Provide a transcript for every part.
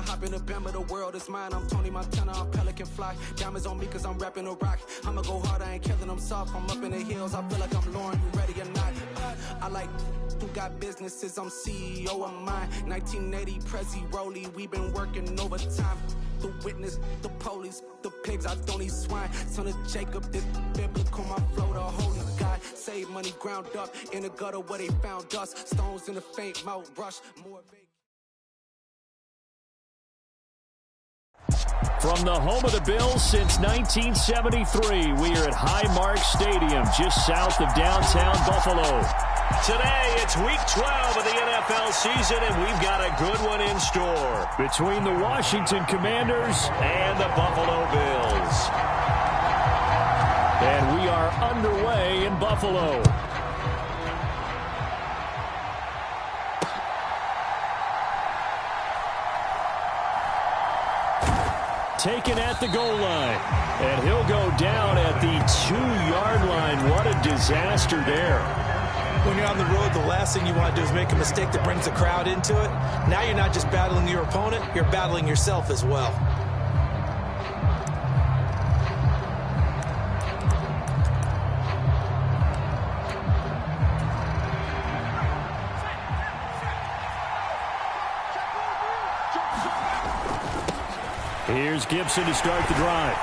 hop in the Bama, the world is mine. I'm Tony Montana, I'm Pelican Fly. Diamonds on me cause I'm rapping a rock. I'ma go hard, I ain't killing them soft. I'm up in the hills, I feel like I'm Lauren, you ready or not? I like who got businesses, I'm CEO of mine. 1980 Prezi Rolly, we been working overtime. The witness, the police, the pigs, I don't eat swine. Son of Jacob, this biblical, my flow, the holy God. Save money ground up in the gutter where they found us. Stones in the faint mouth rush. More From the home of the Bills since 1973, we are at Highmark Stadium, just south of downtown Buffalo. Today, it's Week 12 of the NFL season, and we've got a good one in store between the Washington Commanders and the Buffalo Bills. And we are underway in Buffalo. Taken at the goal line, and he'll go down at the 2-yard line. What a disaster there. When you're on the road, the last thing you want to do is make a mistake that brings the crowd into it. Now you're not just battling your opponent, you're battling yourself as well. Here's Gibson to start the drive.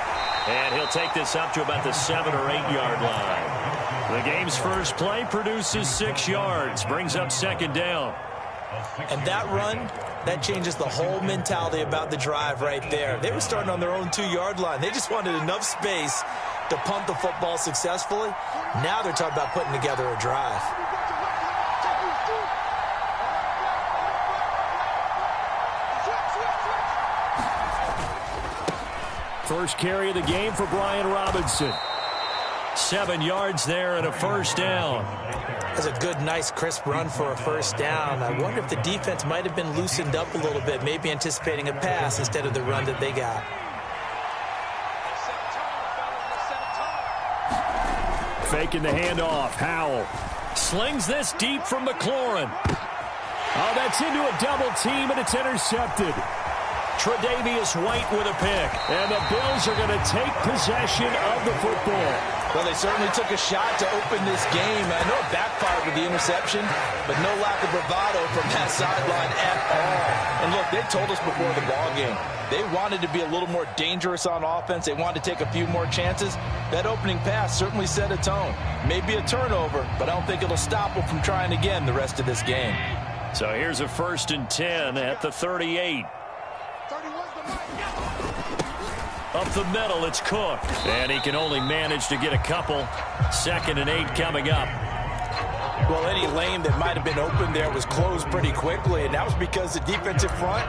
And he'll take this up to about the 7- or 8-yard line. The game's first play produces 6 yards, brings up second down. And that run, that changes the whole mentality about the drive right there. They were starting on their own 2-yard line. They just wanted enough space to punt the football successfully. Now they're talking about putting together a drive. First carry of the game for Brian Robinson. 7 yards there and a first down. That's a good, nice, crisp run for a first down. I wonder if the defense might have been loosened up a little bit, maybe anticipating a pass instead of the run that they got. Faking the handoff. Howell slings this deep from McLaurin. Oh, that's into a double team, and it's intercepted. Tre'Davious White with a pick. And the Bills are going to take possession of the football. Well, they certainly took a shot to open this game. I know it backfired with the interception, but no lack of bravado from that sideline at all. And look, they told us before the ball game, they wanted to be a little more dangerous on offense. They wanted to take a few more chances. That opening pass certainly set a tone. Maybe a turnover, but I don't think it'll stop them from trying again the rest of this game. So here's a 1st and 10 at the 38. Up the middle, it's Cook. And he can only manage to get a couple. 2nd and 8 coming up. Well, any lane that might have been open there was closed pretty quickly, and that was because the defensive front,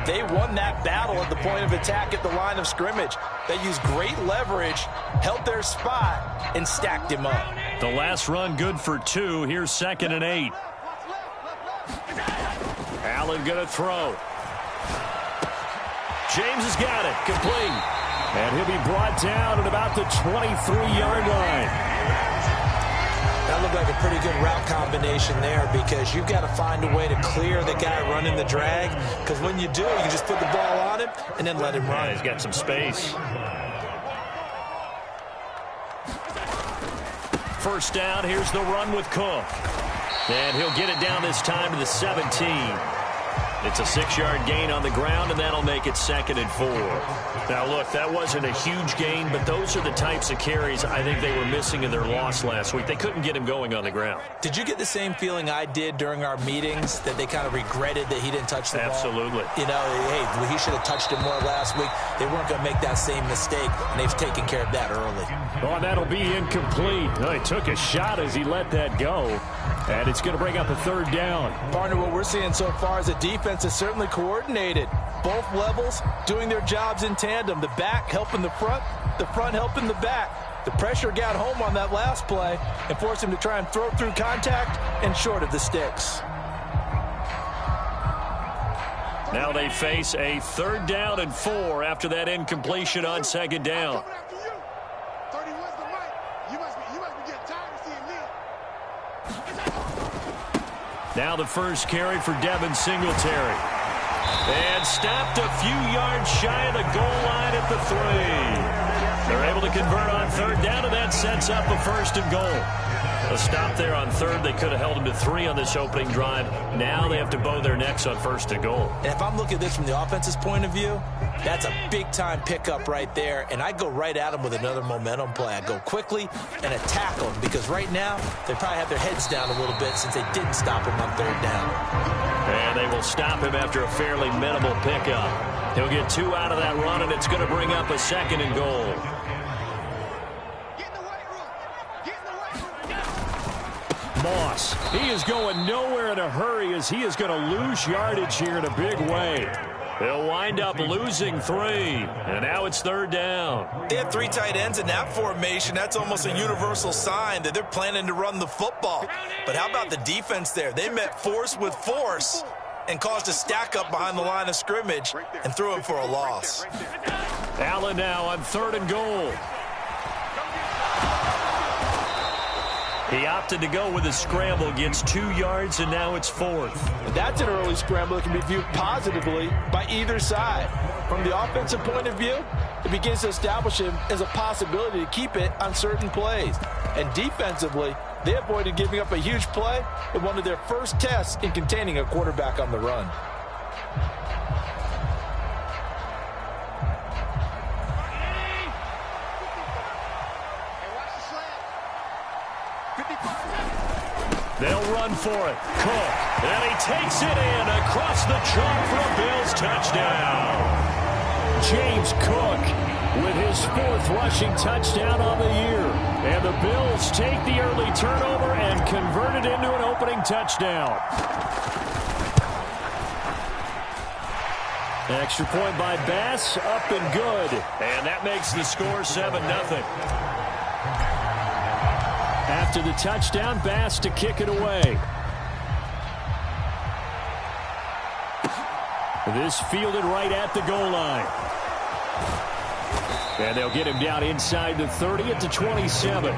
they won that battle at the point of attack at the line of scrimmage. They used great leverage, held their spot, and stacked him up. The last run good for 2. Here's 2nd and 8. Allen going to throw. James has got it. Complete. And he'll be brought down at about the 23-yard line. That looked like a pretty good route combination there, because you've got to find a way to clear the guy running the drag, because when you do, you just put the ball on him and then let him run. Yeah, he's got some space. First down, here's the run with Cook. And he'll get it down this time to the 17. It's a 6-yard gain on the ground, and that'll make it 2nd and 4. Now, look, that wasn't a huge gain, but those are the types of carries I think they were missing in their loss last week. They couldn't get him going on the ground. Did you get the same feeling I did during our meetings, that they kind of regretted that he didn't touch the ball? Absolutely. You know, hey, he should have touched it more last week. They weren't going to make that same mistake, and they've taken care of that early. Oh, that'll be incomplete. Oh, he took a shot as he let that go, and it's going to bring up a 3rd down. Partner, what we're seeing so far is the defense is certainly coordinated. Both levels doing their jobs in tandem. The back helping the front helping the back. The pressure got home on that last play and forced him to try and throw through contact and short of the sticks. Now they face a 3rd down and 4 after that incompletion on 2nd down. Now the first carry for Devin Singletary. And stopped a few yards shy of the goal line at the 3. They're able to convert on third down, and that sets up a 1st and goal. A stop there on third. They could have held them to 3 on this opening drive. Now they have to bow their necks on 1st and goal. And if I'm looking at this from the offense's point of view, that's a big-time pickup right there. And I go right at them with another momentum play. I go quickly and attack them because right now they probably have their heads down a little bit since they didn't stop him on third down. And they will stop him after a fairly minimal pickup. He'll get 2 out of that run, and it's going to bring up a 2nd and goal. Moss, he is going nowhere in a hurry as he is going to lose yardage here in a big way. They'll wind up losing 3, and now it's 3rd down. They have 3 tight ends in that formation. That's almost a universal sign that they're planning to run the football. But how about the defense there? They met force with force and caused a stack up behind the line of scrimmage and threw him for a loss. Allen now on 3rd and goal. He opted to go with a scramble, gets 2 yards, and now it's 4th. And that's an early scramble that can be viewed positively by either side. From the offensive point of view, it begins to establish him as a possibility to keep it on certain plays. And defensively, they avoided giving up a huge play in one of their first tests in containing a quarterback on the run. They'll run for it. Cook. And he takes it in across the chalk for a Bills touchdown. James Cook with his 4th rushing touchdown on the year. And the Bills take the early turnover and convert it into an opening touchdown. Extra point by Bass, up and good. And that makes the score 7-0. After the touchdown, Bass to kick it away. This fielded right at the goal line. And they'll get him down inside the 30 at the 27.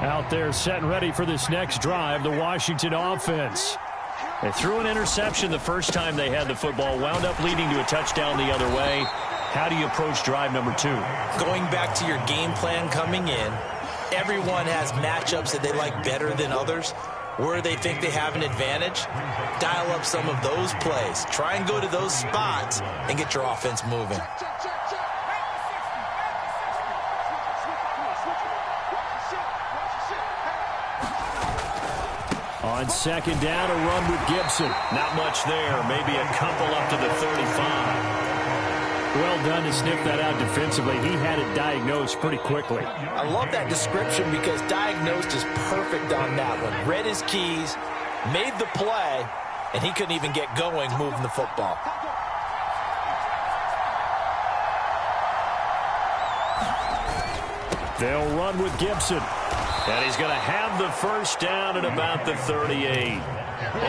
Out there set and ready for this next drive, the Washington offense. They threw an interception the first time they had the football, wound up leading to a touchdown the other way. How do you approach drive number 2? Going back to your game plan coming in, everyone has matchups that they like better than others. Where they think they have an advantage, dial up some of those plays. Try and go to those spots and get your offense moving. On 2nd down, a run with Gibson. Not much there. Maybe a couple up to the 35. Well done to sniff that out defensively. He had it diagnosed pretty quickly. I love that description because diagnosed is perfect on that one. Read his keys, made the play, and he couldn't even get going moving the football. They'll run with Gibson. And he's going to have the 1st down at about the 38.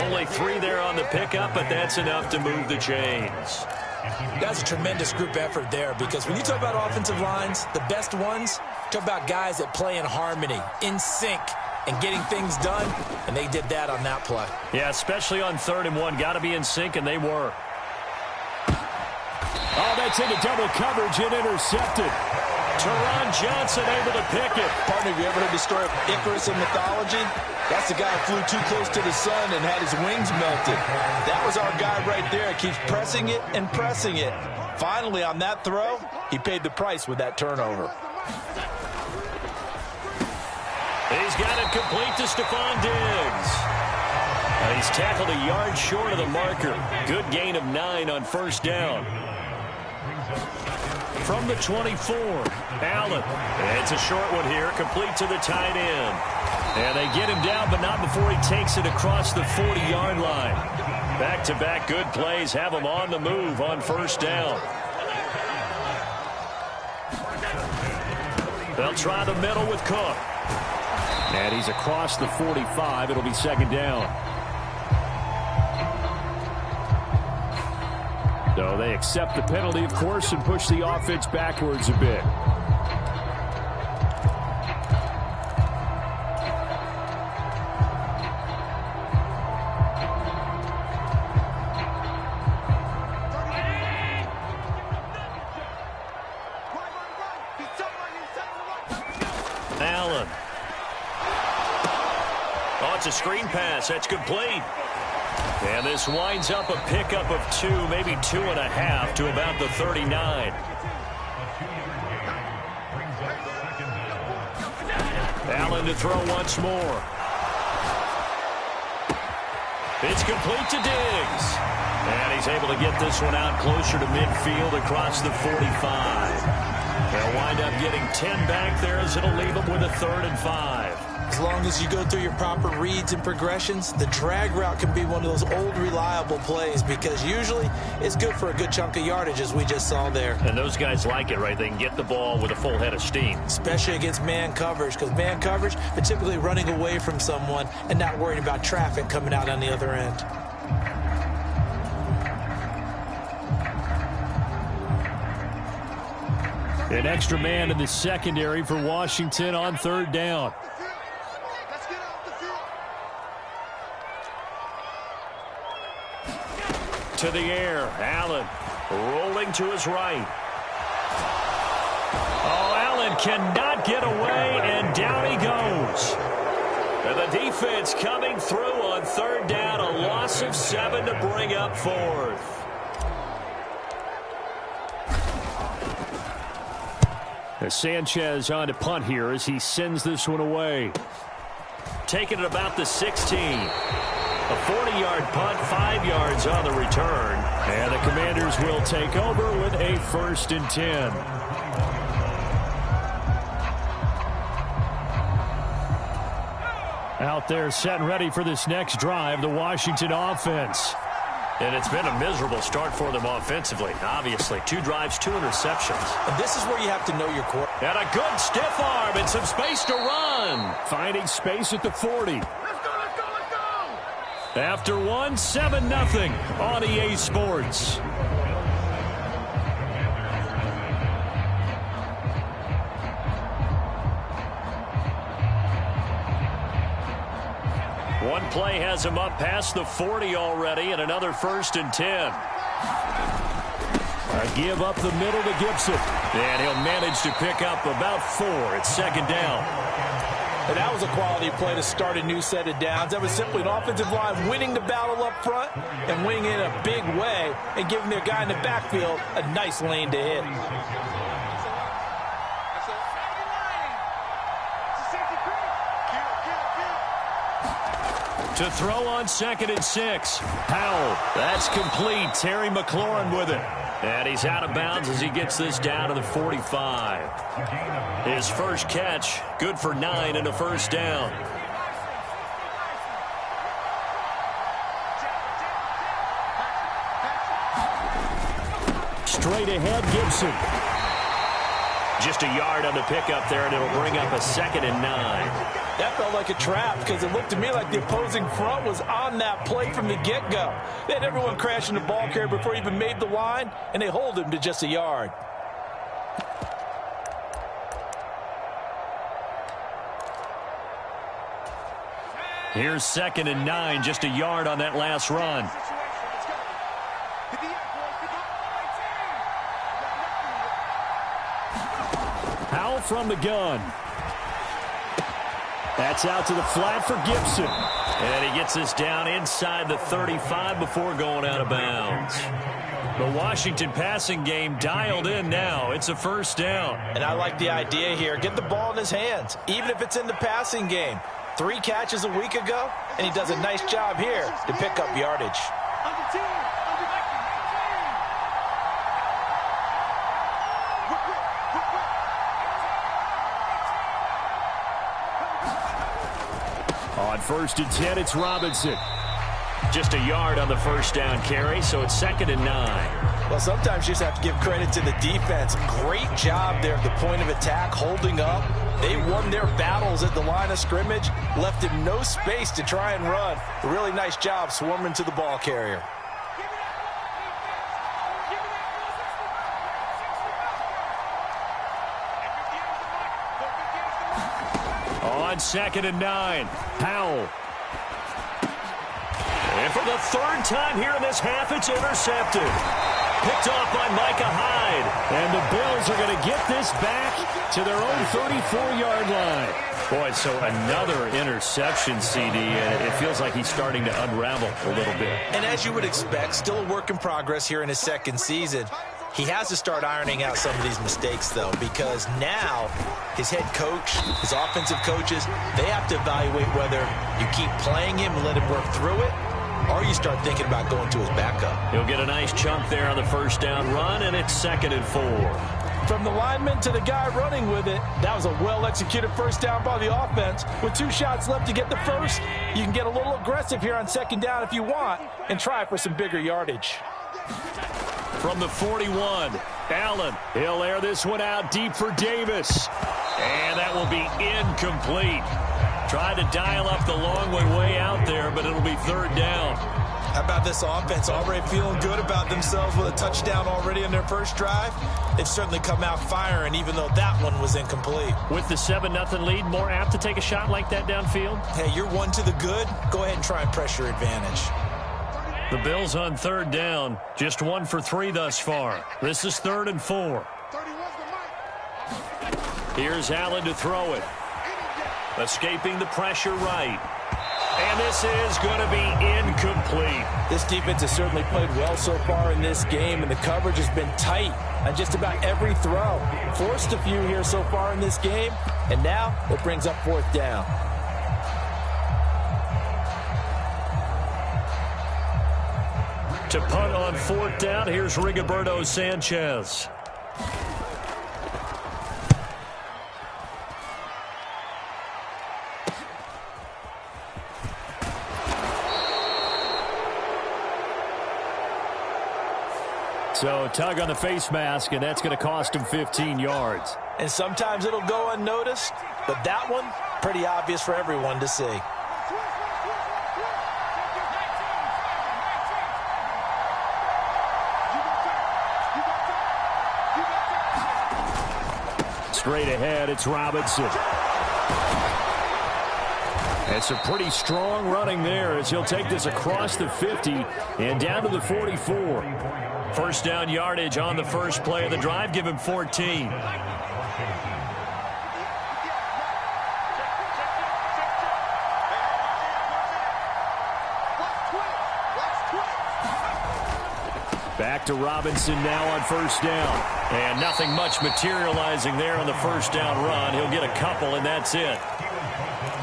Only 3 there on the pickup, but that's enough to move the chains. That's a tremendous group effort there because when you talk about offensive lines, the best ones, talk about guys that play in harmony, in sync, and getting things done, and they did that on that play. Yeah, especially on 3rd and 1. Got to be in sync, and they were. Oh, that's into double coverage and intercepted. Teron Johnson able to pick it. Partner, have you ever heard the story of Icarus in mythology? That's the guy who flew too close to the sun and had his wings melted. That was our guy right there. Keeps pressing it and pressing it. Finally, on that throw, he paid the price with that turnover. He's got it complete to Stephon Diggs. He's tackled a yard short of the marker. Good gain of 9 on 1st down. From the 24, Allen. It's a short one here, complete to the tight end. And they get him down, but not before he takes it across the 40-yard line. Back-to-back good plays have him on the move on 1st down. They'll try the middle with Cook. And he's across the 45. It'll be 2nd down. So they accept the penalty, of course, and push the offense backwards a bit. Allen. Oh, it's a screen pass. That's complete. And this winds up a pickup of 2, maybe 2.5 to about the 39. Allen to throw once more. It's complete to Diggs. And he's able to get this one out closer to midfield across the 45. They'll wind up getting 10 back there as it'll leave them with a 3rd and 5. As long as you go through your proper reads and progressions, the drag route can be one of those old reliable plays because usually it's good for a good chunk of yardage as we just saw there. And those guys like it, right? They can get the ball with a full head of steam. Especially against man coverage, because man coverage, they're typically running away from someone and not worried about traffic coming out on the other end. An extra man in the secondary for Washington on 3rd down. To the air, Allen rolling to his right. Oh, Allen cannot get away, and down he goes. And the defense coming through on 3rd down, a loss of 7 to bring up 4th. Sanchez on to punt here as he sends this one away. Taking it about the 16. A 40-yard punt, 5 yards on the return. And the Commanders will take over with a 1st and 10. Out there set and ready for this next drive, the Washington offense. And it's been a miserable start for them offensively, obviously. 2 drives, 2 interceptions. And this is where you have to know your core. And a good stiff arm and some space to run. Finding space at the 40. After 1, 7-0 on EA Sports. One play has him up past the 40 already, and another 1st and 10. A give up the middle to Gibson. And he'll manage to pick up about 4 at 2nd down. And that was a quality play to start a new set of downs. That was simply an offensive line winning the battle up front and winning it in a big way and giving their guy in the backfield a nice lane to hit. To throw on 2nd and 6. Powell. That's complete. Terry McLaurin with it. And he's out of bounds as he gets this down to the 45. His first catch, good for 9 and a 1st down. Straight ahead, Gibson. Just a yard on the pickup there, and it'll bring up a 2nd and 9. That felt like a trap because it looked to me like the opposing front was on that play from the get-go. They had everyone crashing the ball carrier before he even made the line, and they hold him to just a yard. Here's 2nd and 9, just a yard on that last run. Powell from the gun. That's out to the flat for Gibson. And he gets this down inside the 35 before going out of bounds. The Washington passing game dialed in now. It's a 1st down. And I like the idea here. Get the ball in his hands, even if it's in the passing game. 3 catches a week ago, and he does a nice job here to pick up yardage. On 1st and 10, it's Robinson. Just a yard on the 1st down carry, so it's 2nd and 9. Well, sometimes you just have to give credit to the defense. Great job there at the point of attack, holding up. They won their battles at the line of scrimmage, left him no space to try and run. A really nice job swarming to the ball carrier. On 2nd and 9, Powell. And for the 3rd time here in this half, it's intercepted. Picked off by Micah Hyde. And the Bills are going to get this back to their own 34-yard line. Boy, so another interception, CD, and it feels like he's starting to unravel a little bit. And as you would expect, still a work in progress here in his second season. He has to start ironing out some of these mistakes, though, because now his head coach, his offensive coaches, they have to evaluate whether you keep playing him and let him work through it, or you start thinking about going to his backup. He'll get a nice chunk there on the first down run, and it's 2nd and 4. From the lineman to the guy running with it, that was a well-executed first down by the offense. With 2 shots left to get the first, you can get a little aggressive here on 2nd down if you want and try for some bigger yardage. From the 41, Allen. He'll air this one out deep for Davis. And that will be incomplete. Tried to dial up the long way out there, but it'll be 3rd down. How about this offense already feeling good about themselves with a touchdown already in their first drive? They've certainly come out firing, even though that one was incomplete. With the 7-0 lead, more apt to take a shot like that downfield? Hey, you're one to the good. Go ahead and try and pressure advantage. The Bills on 3rd down, just 1 for 3 thus far. This is 3rd and 4. Here's Allen to throw it. Escaping the pressure right. And this is going to be incomplete. This defense has certainly played well so far in this game, and the coverage has been tight on just about every throw. Forced a few here so far in this game, and now it brings up 4th down. To punt on 4th down, here's Rigoberto Sanchez. So tug on the face mask, and that's going to cost him 15 yards. And sometimes it'll go unnoticed, but that one, pretty obvious for everyone to see. Straight ahead, it's Robinson. It's a pretty strong running there as he'll take this across the 50 and down to the 44. First down yardage on the first play of the drive. Give him 14. Back to Robinson now on first down. And nothing much materializing there on the first down run. He'll get a couple, and that's it.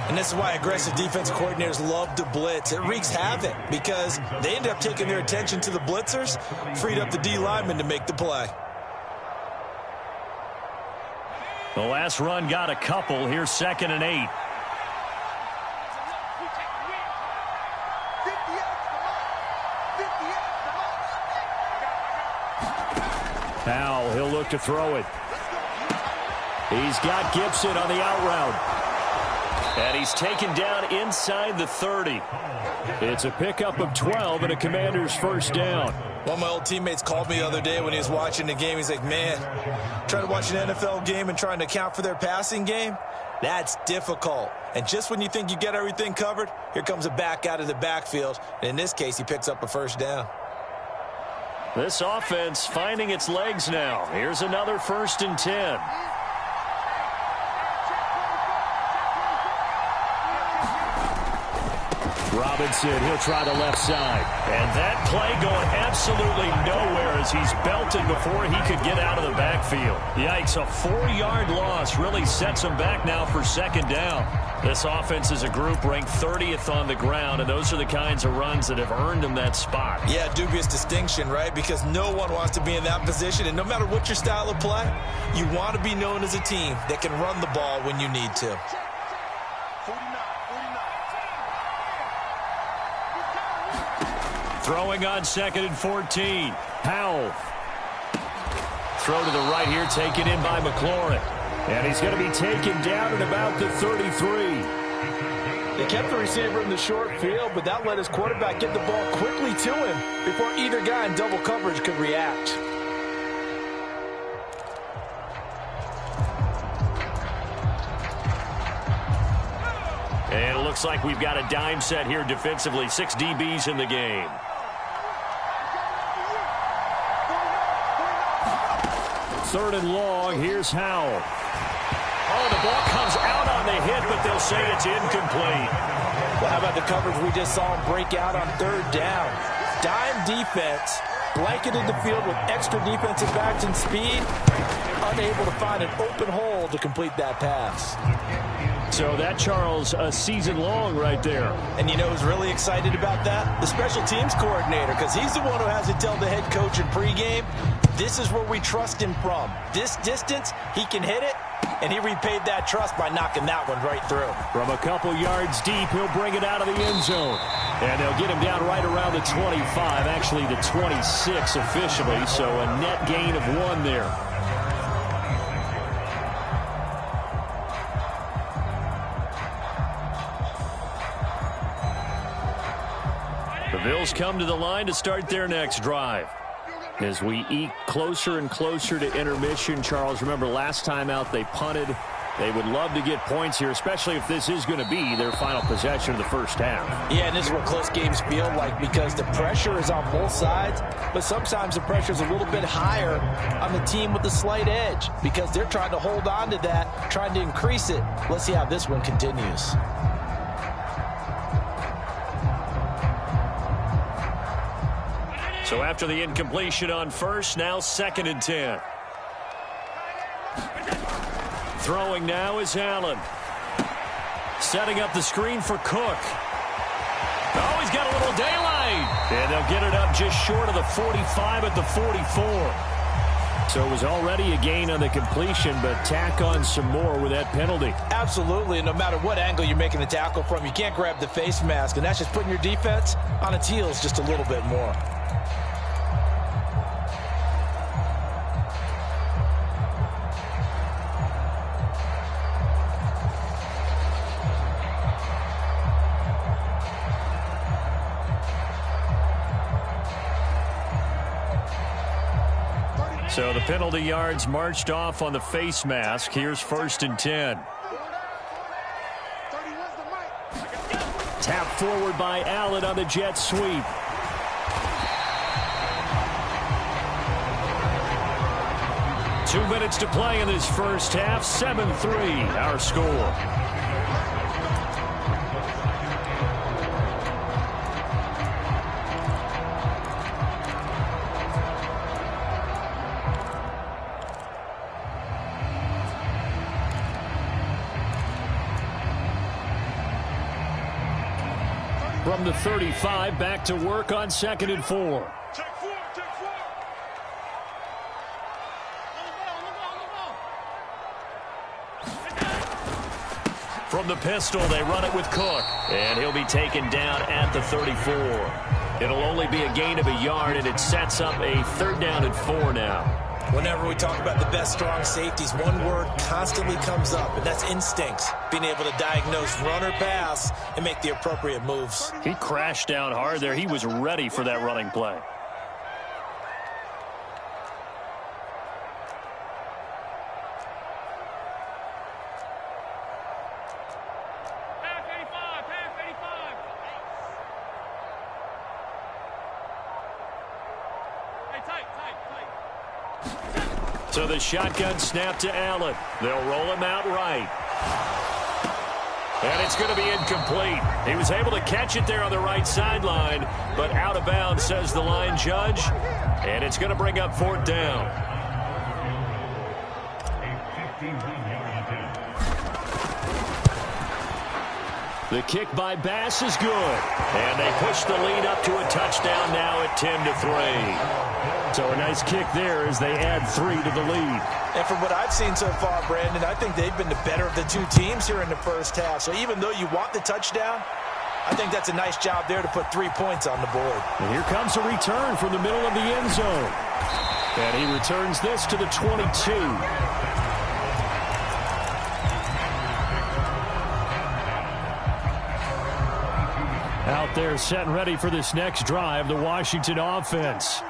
And this is why aggressive defense coordinators love to blitz. It wreaks havoc because they end up taking their attention to the blitzers, freed up the D lineman to make the play. The last run got a couple. Here's 2nd and 8. Powell, he'll look to throw it. He's got Gibson on the out route. And he's taken down inside the 30. It's a pickup of 12 and a Commander's first down. One of my old teammates called me the other day when he was watching the game. He's like, man, trying to watch an NFL game and trying to account for their passing game, that's difficult. And just when you think you get everything covered, here comes a back out of the backfield. And in this case, he picks up a first down. This offense finding its legs now. Here's another 1st and 10. Robinson, he'll try the left side. And that play going absolutely nowhere as he's belted before he could get out of the backfield. Yikes, a 4-yard loss really sets him back now for 2nd down. This offense as a group ranked 30th on the ground, and those are the kinds of runs that have earned him that spot. Yeah, dubious distinction, right? Because no one wants to be in that position, and no matter what your style of play, you want to be known as a team that can run the ball when you need to. Throwing on 2nd and 14. Powell. Throw to the right here, taken in by McLaurin. And he's going to be taken down at about the 33. They kept the receiver in the short field, but that let his quarterback get the ball quickly to him before either guy in double coverage could react. And it looks like we've got a dime set here defensively. 6 DBs in the game. 3rd and long. Here's Howell. Oh, the ball comes out on the hit, but they'll say it's incomplete. Well, how about the coverage we just saw him break out on 3rd down? Dime defense, blanketed the field with extra defensive backs and speed, unable to find an open hole to complete that pass. So that, Charles, a season long right there. And you know who's really excited about that? The special teams coordinator, because he's the one who has to tell the head coach in pregame, this is where we trust him from. This distance, he can hit it, and he repaid that trust by knocking that one right through. From a couple yards deep, he'll bring it out of the end zone. And they'll get him down right around the 25, actually the 26 officially, so a net gain of 1 there. The Bills come to the line to start their next drive. As we eke closer and closer to intermission, Charles, remember last time out they punted. They would love to get points here, especially if this is going to be their final possession of the first half. Yeah, and this is what close games feel like because the pressure is on both sides, but sometimes the pressure is a little bit higher on the team with the slight edge because they're trying to hold on to that, trying to increase it. Let's see how this one continues. So after the incompletion on first, now 2nd and 10. Throwing now is Allen. Setting up the screen for Cook. Oh, he's got a little daylight. And they'll get it up just short of the 45 at the 44. So it was already a gain on the completion, but tack on some more with that penalty. Absolutely, and no matter what angle you're making the tackle from, you can't grab the face mask, and that's just putting your defense on its heels just a little bit more. So the penalty yards marched off on the face mask. Here's 1st and 10. Tap forward by Allen on the jet sweep. Two minutes to play in this first half. 7-3 our score. From the 35, back to work on 2nd and 4. From the pistol, they run it with Cook. And he'll be taken down at the 34. It'll only be a gain of a yard, and it sets up a 3rd down and 4 now. Whenever we talk about the best strong safeties, one word constantly comes up, and that's instincts. Being able to diagnose run or pass and make the appropriate moves. He crashed down hard there. He was ready for that running play. So the shotgun snap to Allen. They'll roll him out right. And it's going to be incomplete. He was able to catch it there on the right sideline, but out of bounds, says the line judge. And it's going to bring up 4th down. The kick by Bass is good. And they push the lead up to a touchdown now at 10-3. So a nice kick there as they add 3 to the lead. And from what I've seen so far, Brandon, I think they've been the better of the two teams here in the first half. So even though you want the touchdown, I think that's a nice job there to put 3 points on the board. And here comes a return from the middle of the end zone. And he returns this to the 22. Out there set and ready for this next drive, the Washington offense.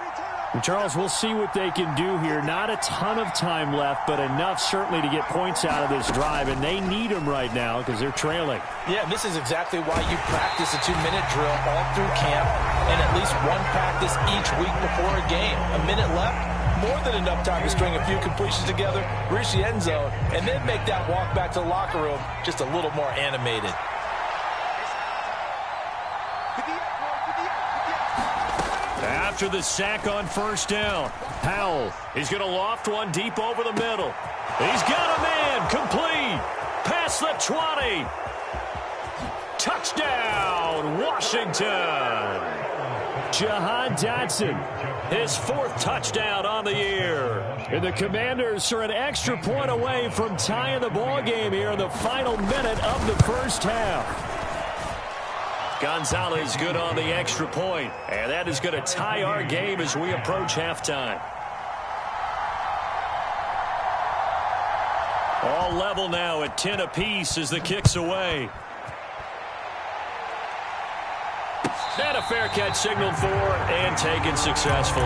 And Charles, we'll see what they can do here. Not a ton of time left, but enough certainly to get points out of this drive, and they need them right now because they're trailing. Yeah, this is exactly why you practice a 2-minute drill all through camp and at least one practice each week before a game. A minute left, more than enough time to string a few completions together, reach the end zone, and then make that walk back to the locker room just a little more animated. After the sack on first down, Powell, he's going to loft one deep over the middle. He's got a man, complete, past the 20. Touchdown, Washington. Jahan Dotson, his 4th touchdown on the year. And the Commanders are an extra point away from tying the ball game here in the final minute of the first half. Gonzalez good on the extra point, and that is going to tie our game as we approach halftime. All level now at 10 apiece as the kick's away. And a fair catch signaled for and taken successfully.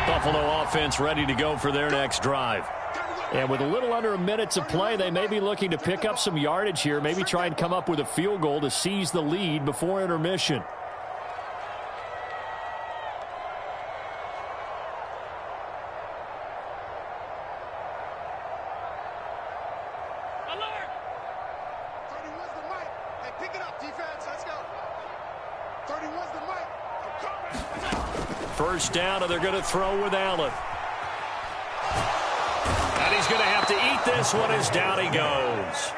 Buffalo offense ready to go for their next drive. And with a little under a minute to play, they may be looking to pick up some yardage here, maybe try and come up with a field goal to seize the lead before intermission. First down, and they're going to throw with Allen. And he's going to have to eat this one as down he goes.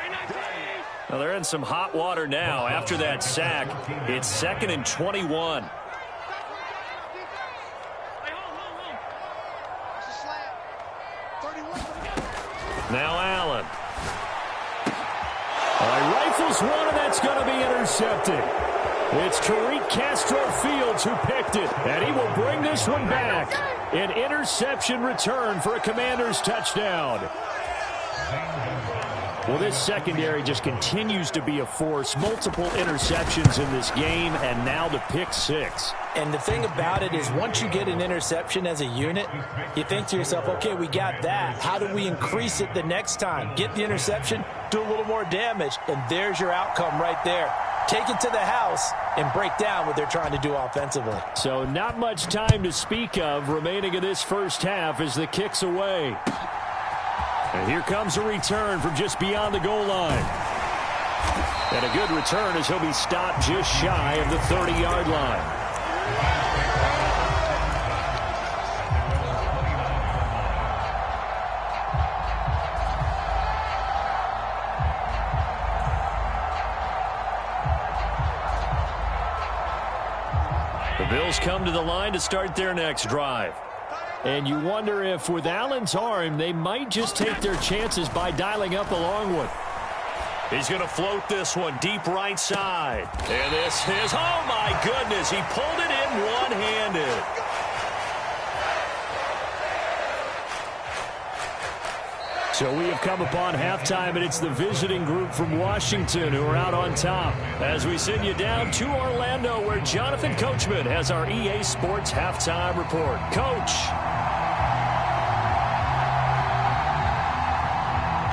Now they're in some hot water now after that sack. It's 2nd and 21. Now Allen. He rifles one, and that's going to be intercepted. It's Tariq Castro-Fields who picked it, and he will bring this one back. An interception return for a Commanders touchdown. Well, this secondary just continues to be a force. Multiple interceptions in this game, and now the pick 6. And the thing about it is once you get an interception as a unit, you think to yourself, okay, we got that. How do we increase it the next time? Get the interception, do a little more damage, and there's your outcome right there. Take it to the house and break down what they're trying to do offensively. So not much time to speak of remaining in this first half as the kick's away. And here comes a return from just beyond the goal line. And a good return as he'll be stopped just shy of the 30-yard line. The Bills come to the line to start their next drive. And you wonder if with Allen's arm, they might just take their chances by dialing up a long one. He's going to float this one deep right side. And this is, oh my goodness, he pulled it in one-handed. So we have come upon halftime, and it's the visiting group from Washington who are out on top. As we send you down to Orlando, where Jonathan Coachman has our EA Sports halftime report. Coach.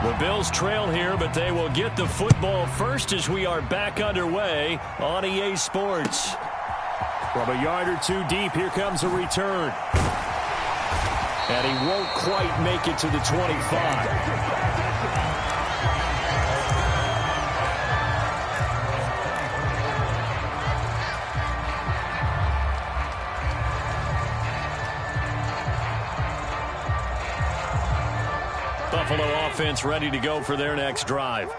The Bills trail here, but they will get the football first as we are back underway on EA Sports. From a yard or two deep, here comes a return. And he won't quite make it to the 25. Buffalo offense ready to go for their next drive.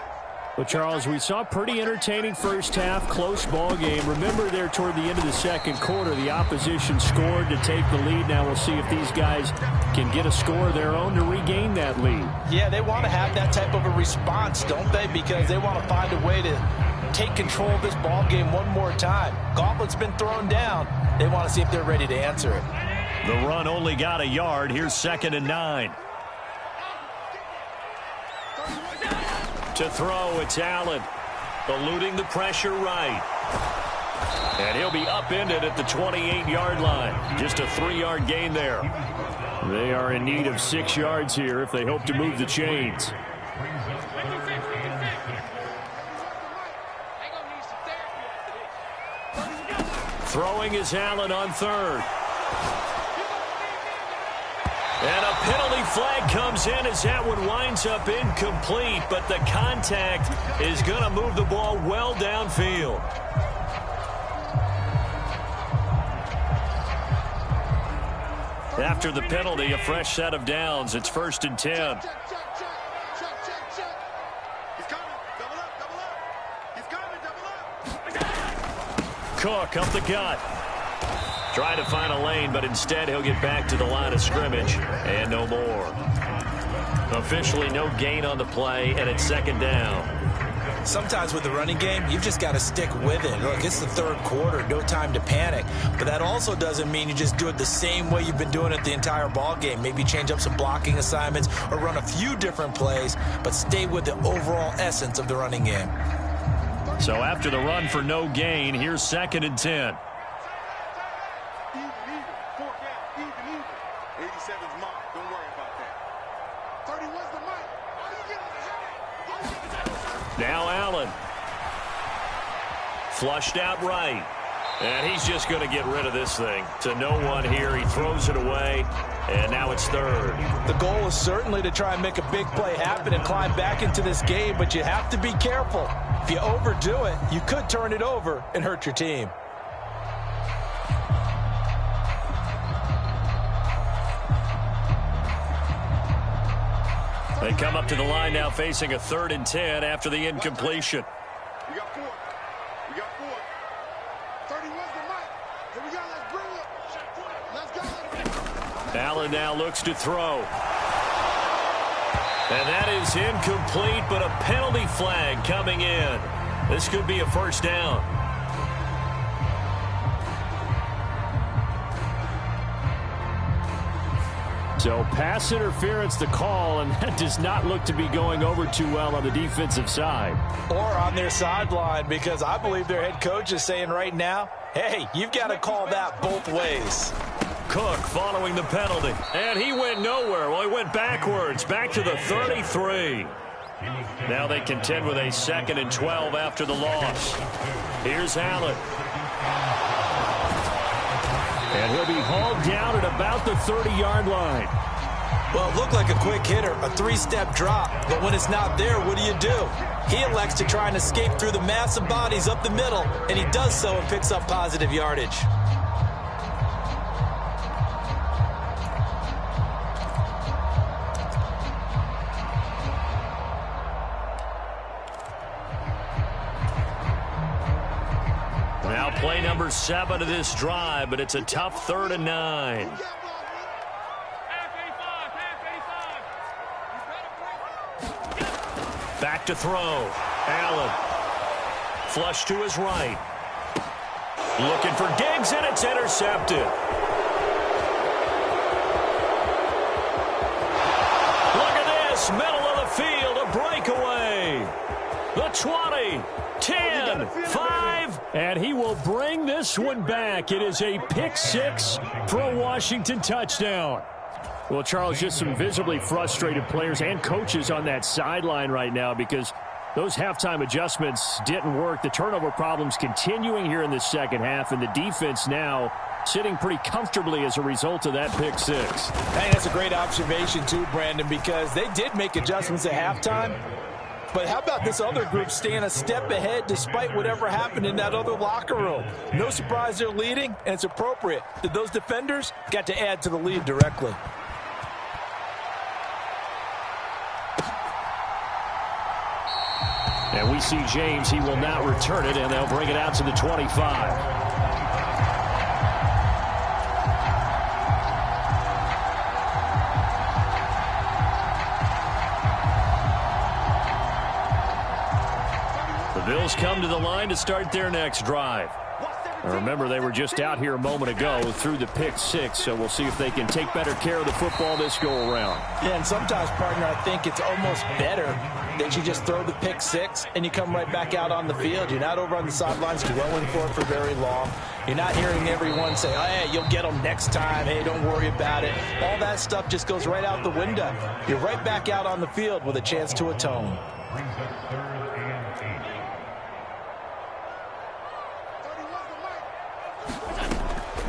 Well, Charles, we saw a pretty entertaining first half, close ball game. Remember there toward the end of the second quarter, the opposition scored to take the lead. Now we'll see if these guys can get a score of their own to regain that lead. Yeah, they want to have that type of a response, don't they? Because they want to find a way to take control of this ball game one more time. Gauntlet's been thrown down. They want to see if they're ready to answer it. The run only got a yard. Here's 2nd and 9. To throw, it's Allen, eluding the pressure right. And he'll be upended at the 28-yard line. Just a 3-yard gain there. They are in need of 6 yards here if they hope to move the chains. Throwing is Allen on third. And a penalty flag comes in as that one winds up incomplete, but the contact is going to move the ball well downfield. After the penalty, a fresh set of downs. It's 1st and 10. Cook up the gut. Trying to find a lane, but instead he'll get back to the line of scrimmage. And no more. Officially no gain on the play, and it's 2nd down. Sometimes with the running game, you've just got to stick with it. Look, it's the 3rd quarter, no time to panic. But that also doesn't mean you just do it the same way you've been doing it the entire ball game. Maybe change up some blocking assignments or run a few different plays, but stay with the overall essence of the running game. So after the run for no gain, here's 2nd and 10. Now Allen. Flushed out right. And he's just going to get rid of this thing. To no one here. He throws it away. And now it's 3rd. The goal is certainly to try and make a big play happen and climb back into this game, but you have to be careful. If you overdo it, you could turn it over and hurt your team. They come up to the line now facing a 3rd and 10 after the incompletion. We got 4. We got 4. 31's the mic. Here we go. Let's bring it. Let's go. Allen now looks to throw. And that is incomplete, but a penalty flag coming in. This could be a 1st down. So pass interference the call, and that does not look to be going over too well on the defensive side. Or on their sideline, because I believe their head coach is saying right now, hey, you've got to call that both ways. Cook following the penalty. And he went nowhere. Well, he went backwards, back to the 33. Now they contend with a 2nd and 12 after the loss. Here's Allen. And he'll be hauled down at about the 30-yard line. Well, it looked like a quick hitter, a 3-step drop. But when it's not there, what do? He elects to try and escape through the massive bodies up the middle, and he does so and picks up positive yardage. Play number 7 of this drive, but it's a tough 3rd and 9. Back to throw. Allen. Flush to his right. Looking for Diggs, and it's intercepted. Look at this. Middle of the field, a breakaway. The 20, 10, 5, and he will bring this one back. It is a pick 6 for a Washington touchdown. Well, Charles, just some visibly frustrated players and coaches on that sideline right now because those halftime adjustments didn't work. The turnover problems continuing here in the 2nd half, and the defense now sitting pretty comfortably as a result of that pick 6. I think that's a great observation too, Brandon, because they did make adjustments at halftime. But how about this other group staying a step ahead despite whatever happened in that other locker room? No surprise they're leading, and it's appropriate that those defenders got to add to the lead directly. And we see James. He will not return it, and they'll bring it out to the 25. Bills come to the line to start their next drive. Now remember, they were just out here a moment ago through the pick 6, so we'll see if they can take better care of the football this go-around. Yeah, and sometimes, partner, I think it's almost better that you just throw the pick 6 and you come right back out on the field. You're not over on the sidelines dwelling for it for very long. You're not hearing everyone say, oh, hey, you'll get them next time. Hey, don't worry about it. All that stuff just goes right out the window. You're right back out on the field with a chance to atone.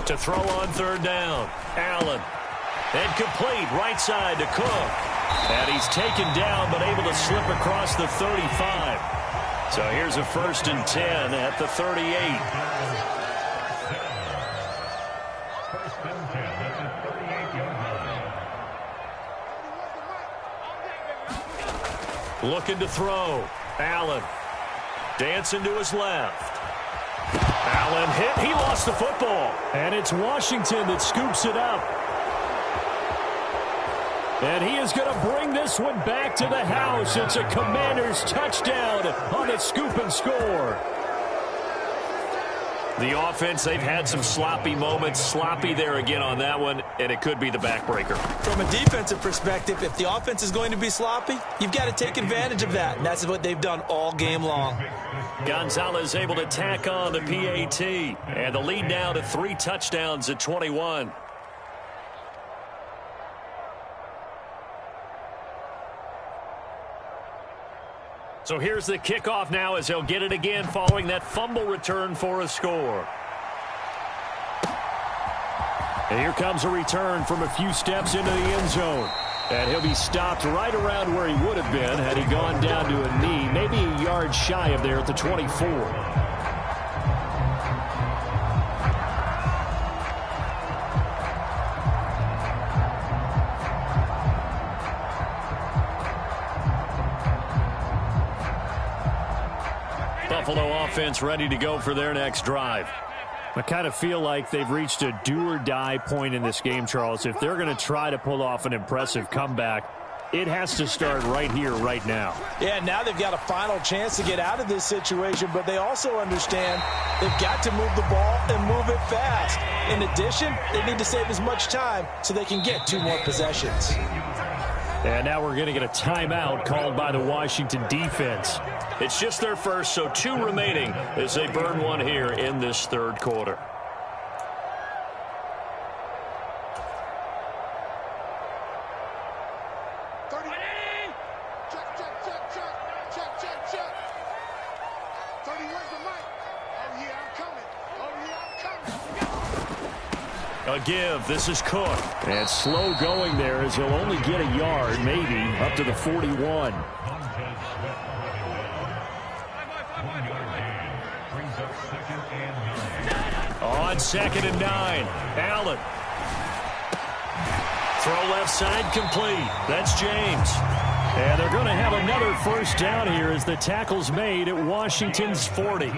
To throw on third down, Allen. And complete right side to Cook. And he's taken down but able to slip across the 35. So here's a 1st and 10 at the 38. Looking to throw. Allen. Dancing to his left. Allen hit. He lost the football. And it's Washington that scoops it up. And he is going to bring this one back to the house. It's a Commanders touchdown on the scoop and score. The offense, they've had some sloppy moments. Sloppy there again on that one, and it could be the backbreaker. From a defensive perspective, if the offense is going to be sloppy, you've got to take advantage of that, and that's what they've done all game long. Gonzalez able to tack on the PAT, and the lead now to 3 touchdowns at 21. So here's the kickoff now as he'll get it again following that fumble return for a score. And here comes a return from a few steps into the end zone. And he'll be stopped right around where he would have been had he gone down to a knee, maybe a yard shy of there at the 24. Buffalo offense ready to go for their next drive. I kind of feel like they've reached a do-or-die point in this game, Charles. If they're going to try to pull off an impressive comeback, it has to start right here, right now. Yeah, now they've got a final chance to get out of this situation, but they also understand they've got to move the ball and move it fast. In addition, they need to save as much time so they can get 2 more possessions. And now we're going to get a timeout called by the Washington defense. It's just their first, so 2 remaining as they burn one here in this third quarter. A give. This is Cook. And slow going there as he'll only get a yard, maybe, up to the 41. On 2nd and 9. Allen. Throw left side complete. That's James. And they're going to have another first down here as the tackle's made at Washington's 40.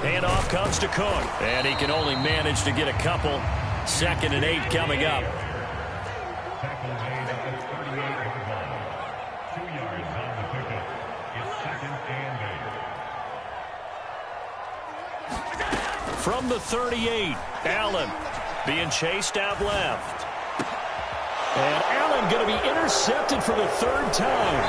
Handoff comes to Cook. And he can only manage to get a couple. 2nd and 8 coming up. From the 38, Allen being chased out left. And Allen going to be intercepted for the 3rd time.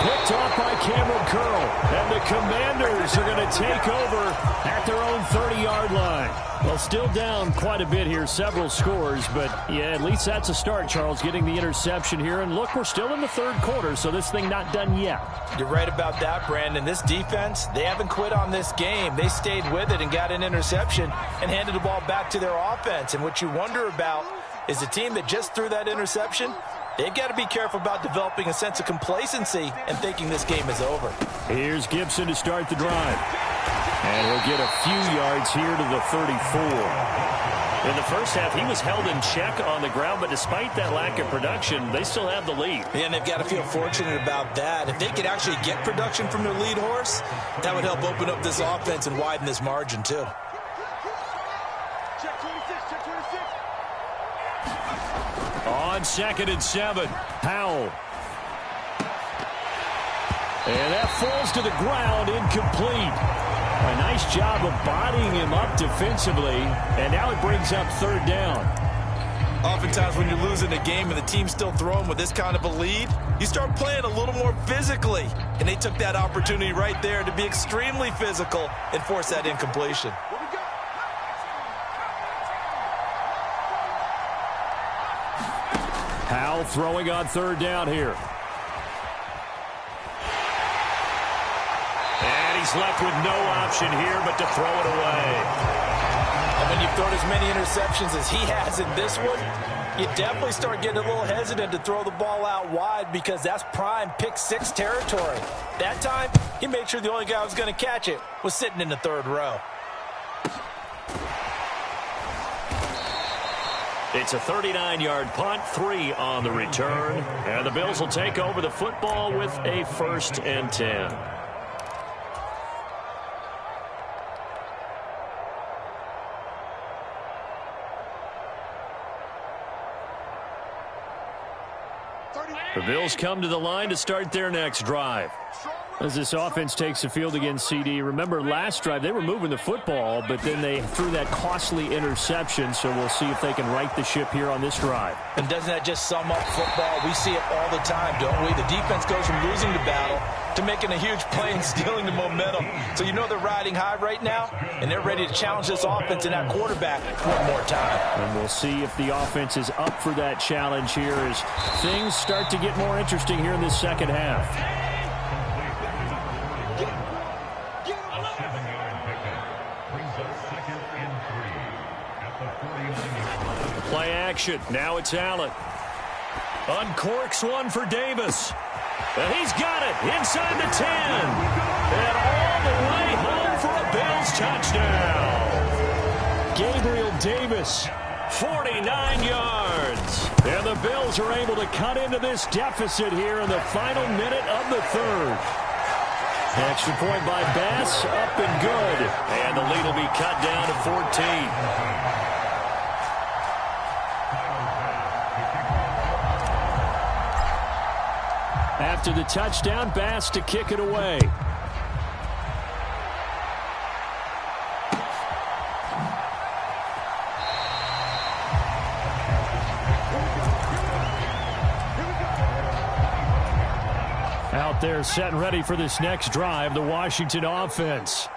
Picked off by Cameron Curl. And the Commanders are going to take over at their own 30-yard line. Well, still down quite a bit here, several scores. But, yeah, at least that's a start, Charles, getting the interception here. And, look, we're still in the 3rd quarter, so this thing not done yet. You're right about that, Brandon. This defense, they haven't quit on this game. They stayed with it and got an interception and handed the ball back to their offense. And what you wonder about is the team that just threw that interception, they've got to be careful about developing a sense of complacency and thinking this game is over. Here's Gibson to start the drive. And he'll get a few yards here to the 34. In the first half, he was held in check on the ground, but despite that lack of production, they still have the lead. And they've got to feel fortunate about that. If they could actually get production from their lead horse, that would help open up this offense and widen this margin, too. On 2nd and 7, Powell. And that falls to the ground, incomplete. A nice job of bodying him up defensively, and now it brings up 3rd down. Oftentimes when you're losing a game and the team's still throwing with this kind of a lead, you start playing a little more physically. And they took that opportunity right there to be extremely physical and force that incompletion. Powell throwing on 3rd down here. he's left with no option here but to throw it away. And when you've thrown as many interceptions as he has in this one, you definitely start getting a little hesitant to throw the ball out wide because that's prime pick six territory. That time, he made sure the only guy who was going to catch it was sitting in the third row. It's a 39-yard punt, 3 on the return. And the Bills will take over the football with a 1st and 10. The Bills come to the line to start their next drive. As this offense takes the field against CD, remember last drive they were moving the football, but then they threw that costly interception, so we'll see if they can right the ship here on this drive. And doesn't that just sum up football? We see it all the time, don't we? The defense goes from losing the battle to making a huge play and stealing the momentum. So you know they're riding high right now, and they're ready to challenge this offense and that quarterback one more time. And we'll see if the offense is up for that challenge here as things start to get more interesting here in this second half. Play action. Now it's Allen. Uncorks one for Davis. And he's got it inside the 10. And all the way home for a Bills touchdown. Gabriel Davis, 49 yards. And the Bills are able to cut into this deficit here in the final minute of the third. Extra point by Bass, up and good. And the lead will be cut down to 14. After the touchdown, Bass to kick it away. Out there set and ready for this next drive, the Washington offense.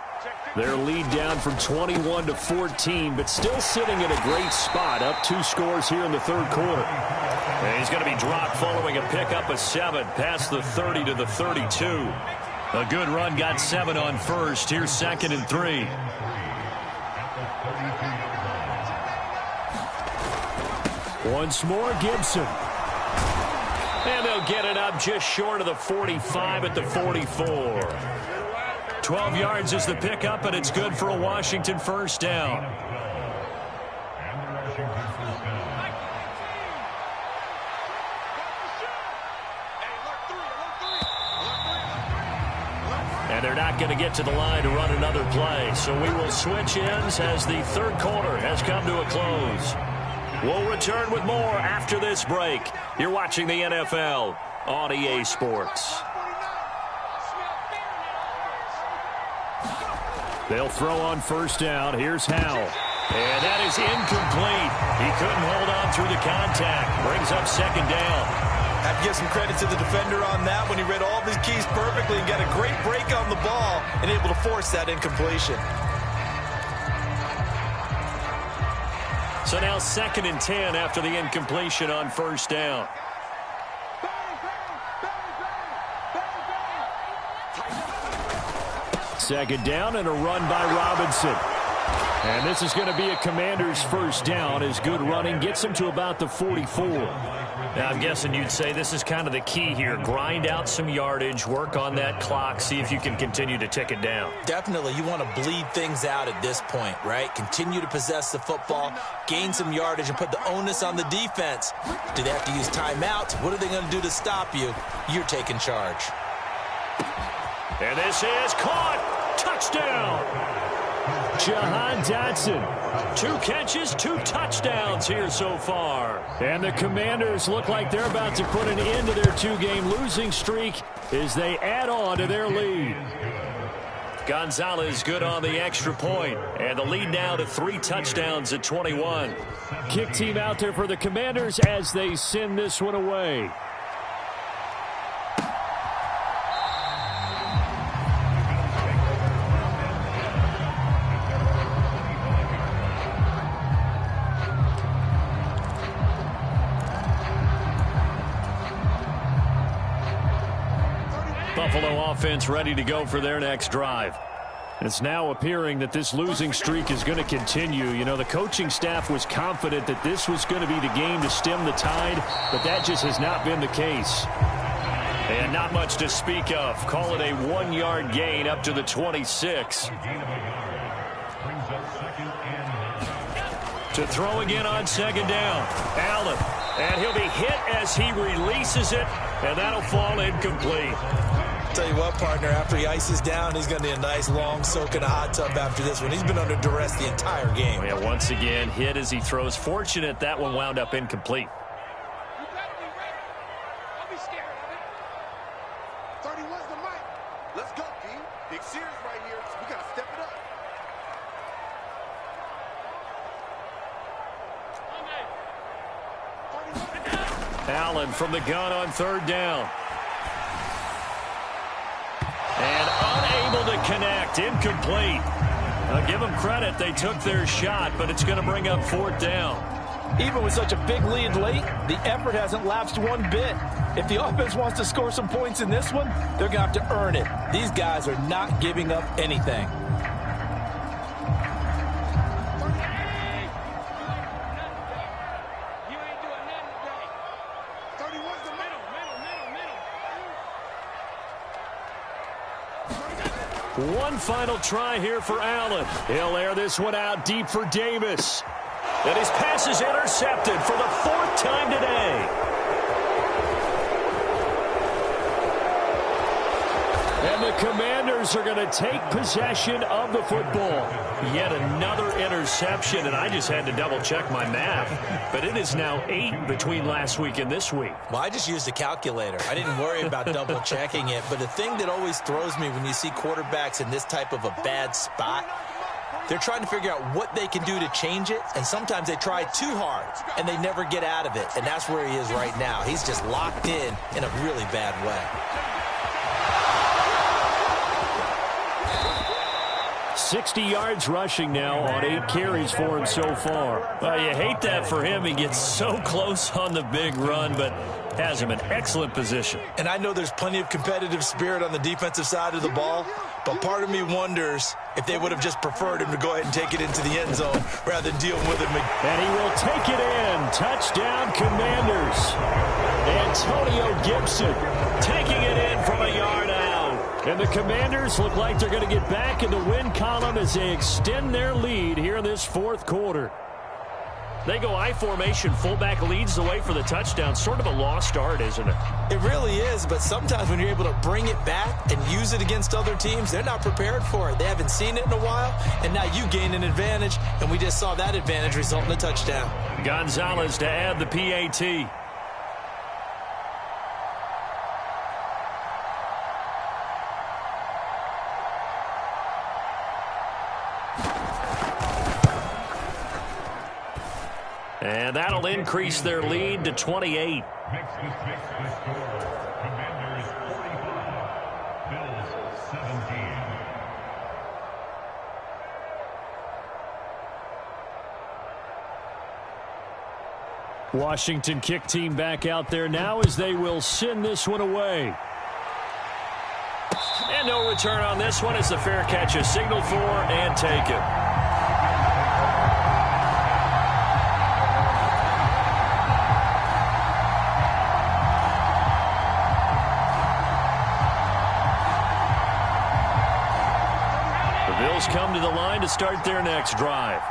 Their lead down from 21 to 14, but still sitting in a great spot, up 2 scores here in the third quarter. And he's going to be dropped following a pickup of 7 past the 30 to the 32. A good run got 7 on first. Here's 2nd and 3. Once more, Gibson. And they'll get it up just short of the 45 at the 44. 12 yards is the pickup, and it's good for a Washington first down. And they're not going to get to the line to run another play. So we will switch ends as the third quarter has come to a close. We'll return with more after this break. You're watching the NFL on EA Sports. They'll throw on first down. Here's Howell. And that is incomplete. He couldn't hold on through the contact. Brings up 2nd down. Have to give some credit to the defender on that when he read all of his keys perfectly and got a great break on the ball and able to force that incompletion. So now 2nd and 10 after the incompletion on first down. Second down and a run by Robinson. And this is going to be a Commander's first down as good running gets him to about the 44. Now, I'm guessing you'd say this is kind of the key here. Grind out some yardage, work on that clock, see if you can continue to tick it down. Definitely, you want to bleed things out at this point, right? Continue to possess the football, gain some yardage, and put the onus on the defense. Do they have to use timeouts? What are they going to do to stop you? You're taking charge. And this is caught. Touchdown. Jahan Dotson. 2 catches, 2 touchdowns here so far. And the Commanders look like they're about to put an end to their 2-game losing streak as they add on to their lead. Gonzalez good on the extra point. And the lead now to 3 touchdowns at 21. Kick team out there for the Commanders as they send this one away. offense ready to go for their next drive. It's now appearing that this losing streak is going to continue. You know, the coaching staff was confident that this was going to be the game to stem the tide, but that just has not been the case. And not much to speak of. Call it a 1-yard gain up to the 26. To throw again on second down. Allen. And he'll be hit as he releases it, and that'll fall incomplete. Tell you what, partner, after he ices down, he's going to need a nice long soak in a hot tub after this one. He's been under duress the entire game. Yeah, once again, hit as he throws. Fortunate that one wound up incomplete. You better be ready. Don't be scared of it. 31's the mic. Let's go, P. Big series right here. We got to step it up. Allen from the gun on third down. And unable to connect. Incomplete. I'll give them credit. They took their shot, but it's going to bring up fourth down. Even with such a big lead late, the effort hasn't lapsed one bit. If the offense wants to score some points in this one, they're going to have to earn it. These guys are not giving up anything. One final try here for Allen. He'll air this one out deep for Davis. And his pass is intercepted for the fourth time today. And the Commanders are going to take possession of the football. Yet another interception, and I just had to double-check my math. But it is now 8 between last week and this week. Well, I just used a calculator. I didn't worry about double-checking it. But the thing that always throws me when you see quarterbacks in this type of a bad spot, they're trying to figure out what they can do to change it, and sometimes they try too hard, and they never get out of it. And that's where he is right now. He's just locked in a really bad way. 60 yards rushing now on 8 carries for him so far. Well, you hate that for him. He gets so close on the big run, but has him in excellent position. And I know there's plenty of competitive spirit on the defensive side of the ball, but part of me wonders if they would have just preferred him to go ahead and take it into the end zone rather than deal with him. And he will take it in. Touchdown, Commanders. Antonio Gibson taking it in from a yard out. And the Commanders look like they're going to get back in the win column as they extend their lead here in this fourth quarter. They go I formation. Fullback leads the way for the touchdown. Sort of a lost art, isn't it? It really is, but sometimes when you're able to bring it back and use it against other teams, they're not prepared for it. They haven't seen it in a while, and now you gain an advantage, and we just saw that advantage result in a touchdown. Gonzalez to add the PAT. And that'll increase their lead to 28. Washington kick team back out there now as they will send this one away. And no return on this one as the fair catch is signaled for and taken. Come to the line to start their next drive.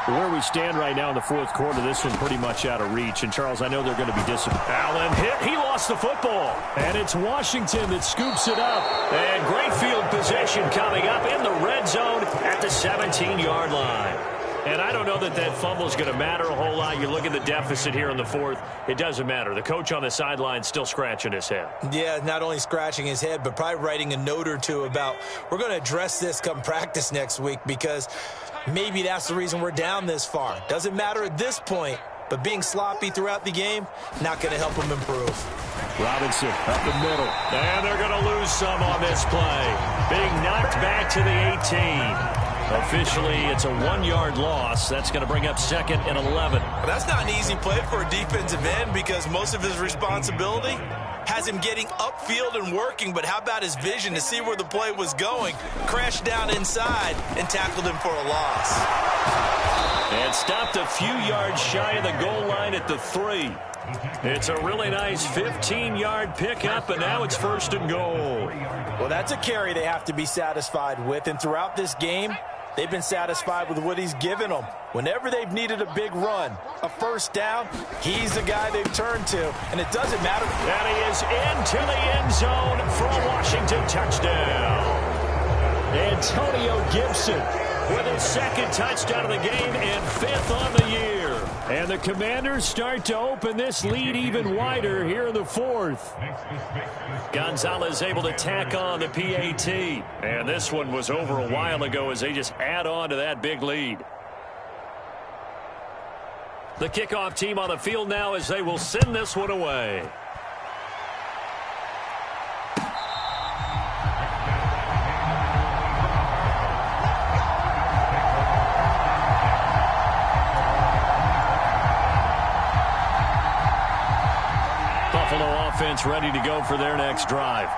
Where we stand right now in the fourth quarter, this one pretty much out of reach. And, Charles, I know they're going to be disappointed. Allen hit. He lost the football. And it's Washington that scoops it up. And great field possession coming up in the red zone at the 17-yard line. And I don't know that that fumble is going to matter a whole lot. You look at the deficit here in the fourth. It doesn't matter. The coach on the sideline still scratching his head. Yeah, not only scratching his head, but probably writing a note or two about we're going to address this come practice next week because maybe that's the reason we're down this far. Doesn't matter at this point, but being sloppy throughout the game, not going to help him improve. Robinson up the middle. And they're going to lose some on this play. Being knocked back to the 18. Officially, it's a 1-yard loss. That's going to bring up 2nd and 11. That's not an easy play for a defensive end because most of his responsibility has him getting upfield and working, but how about his vision to see where the play was going? Crashed down inside and tackled him for a loss. And stopped a few yards shy of the goal line at the 3. It's a really nice 15-yard pickup, and now it's 1st and goal. Well, that's a carry they have to be satisfied with, and throughout this game, they've been satisfied with what he's given them. Whenever they've needed a big run, a first down, he's the guy they've turned to, and it doesn't matter. And he is into the end zone for a Washington touchdown. Antonio Gibson with his 2nd touchdown of the game and 5th on the year. And the Commanders start to open this lead even wider here in the 4th. Gonzalez able to tack on the PAT. And this one was over a while ago as they just add on to that big lead. The kickoff team on the field now as they will send this one away. Buffalo offense ready to go for their next drive.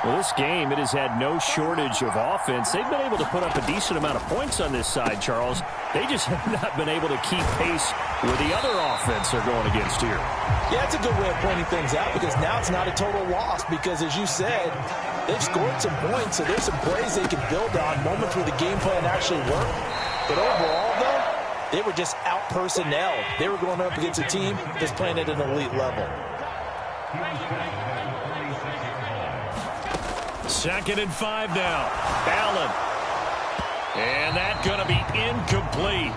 Well, this game, it has had no shortage of offense. They've been able to put up a decent amount of points on this side, Charles. They just have not been able to keep pace with the other offense they're going against here. Yeah, it's a good way of pointing things out because now it's not a total loss because, as you said, they've scored some points, so there's some plays they can build on, moments where the game plan actually worked. But overall, though, they were just out-personnel. They were going up against a team that's playing at an elite level. 2nd and 5 now. Allen. And that's going to be incomplete.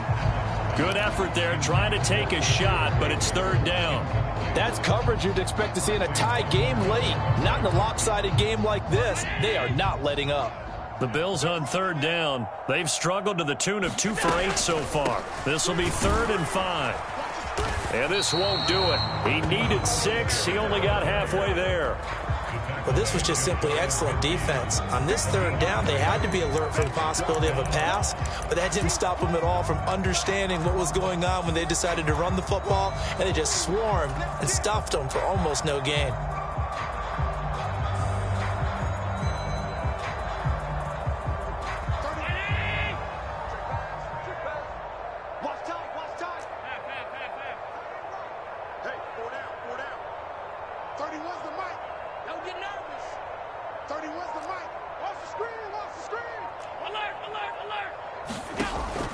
Good effort there trying to take a shot, but it's 3rd down. That's coverage you'd expect to see in a tie game late. Not in a lopsided game like this. They are not letting up. The Bills on 3rd down. They've struggled to the tune of 2 for 8 so far. This will be 3rd and 5. And this won't do it. He needed 6. He only got halfway there. Well, this was just simply excellent defense. On this 3rd down, they had to be alert for the possibility of a pass, but that didn't stop them at all from understanding what was going on when they decided to run the football, and they just swarmed and stuffed them for almost no gain.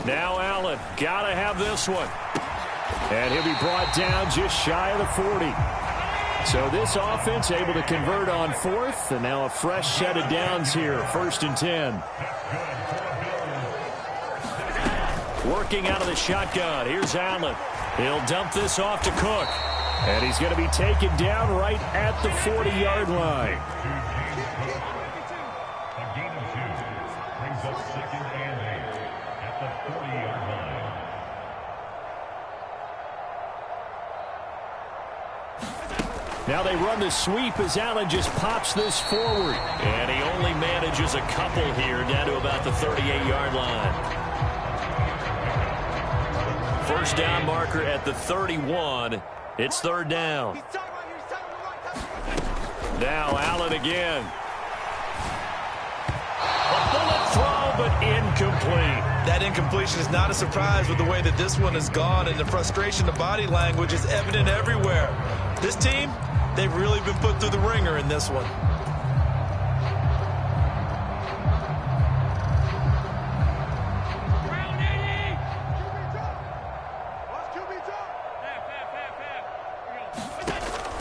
Now Allen, gotta have this one. And he'll be brought down just shy of the 40. So this offense able to convert on 4th, and now a fresh set of downs here, 1st and 10. Working out of the shotgun, here's Allen. He'll dump this off to Cook. And he's going to be taken down right at the 40-yard line. Now they run the sweep as Allen just pops this forward. And he only manages a couple here down to about the 38-yard line. 1st down marker at the 31. It's 3rd down. Now Allen again. A bullet throw, but incomplete. That incompletion is not a surprise with the way that this one has gone, and the frustration, the body language is evident everywhere. This team, they've really been put through the ringer in this one.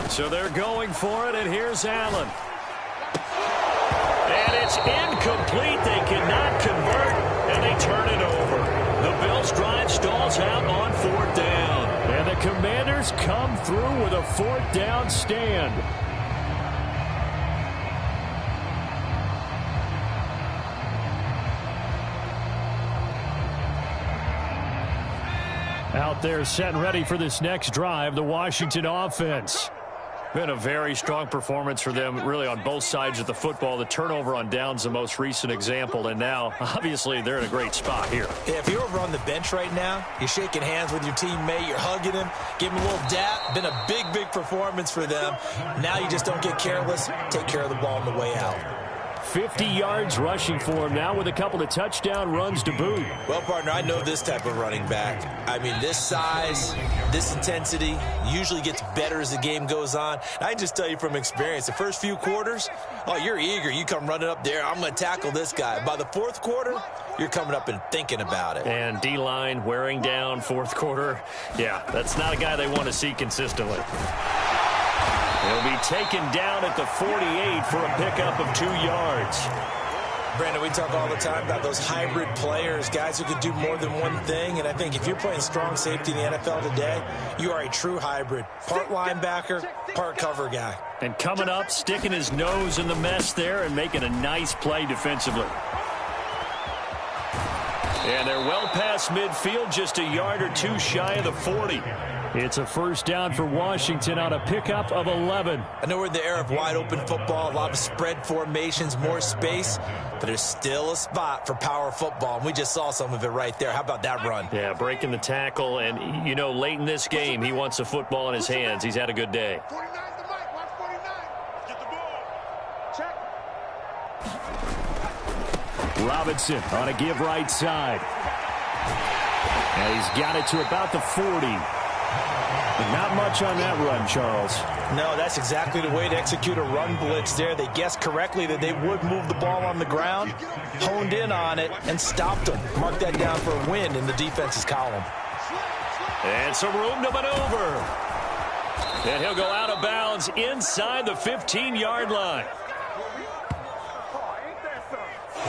So they're going for it, and here's Allen. And it's incomplete. They cannot convert, and they turn it over. The Bills' drive stalls out on 4th down. And the Commanders come through with a 4th down stand. Out there set and ready for this next drive, the Washington offense. Been a very strong performance for them, really, on both sides of the football. The turnover on downs, the most recent example, and now, obviously, they're in a great spot here. Yeah, if you're over on the bench right now, you're shaking hands with your teammate, you're hugging him, giving him a little dap. Been a big, big performance for them. Now you just don't get careless. Take care of the ball on the way out. 50 yards rushing for him now with a couple of touchdown runs to boot. Well, partner, I know this type of running back. I mean, this size, this intensity usually gets better as the game goes on. I can just tell you from experience, the first few quarters, oh, you're eager. You come running up there, I'm going to tackle this guy. By the fourth quarter, you're coming up and thinking about it. And D-line wearing down fourth quarter. Yeah, that's not a guy they want to see consistently. He'll be taken down at the 48 for a pickup of 2 yards. Brandon, we talk all the time about those hybrid players, guys who could do more than one thing. And I think if you're playing strong safety in the NFL today, you are a true hybrid. Part linebacker, part cover guy. And coming up, sticking his nose in the mess there and making a nice play defensively. And they're well past midfield, just a yard or two shy of the 40. It's a first down for Washington on a pickup of 11. I know we're in the era of wide open football, a lot of spread formations, more space, but there's still a spot for power football, and we just saw some of it right there. How about that run? Yeah, breaking the tackle, and, you know, late in this game, he wants the football in his hands. He's had a good day. 49's the mic. Watch 49. Get the ball. Check. Robinson on a give right side. And he's got it to about the 40. Not much on that run, Charles. No, that's exactly the way to execute a run blitz there. They guessed correctly that they would move the ball on the ground, honed in on it, and stopped them. Mark that down for a win in the defense's column. And some room to maneuver. And he'll go out of bounds inside the 15-yard line.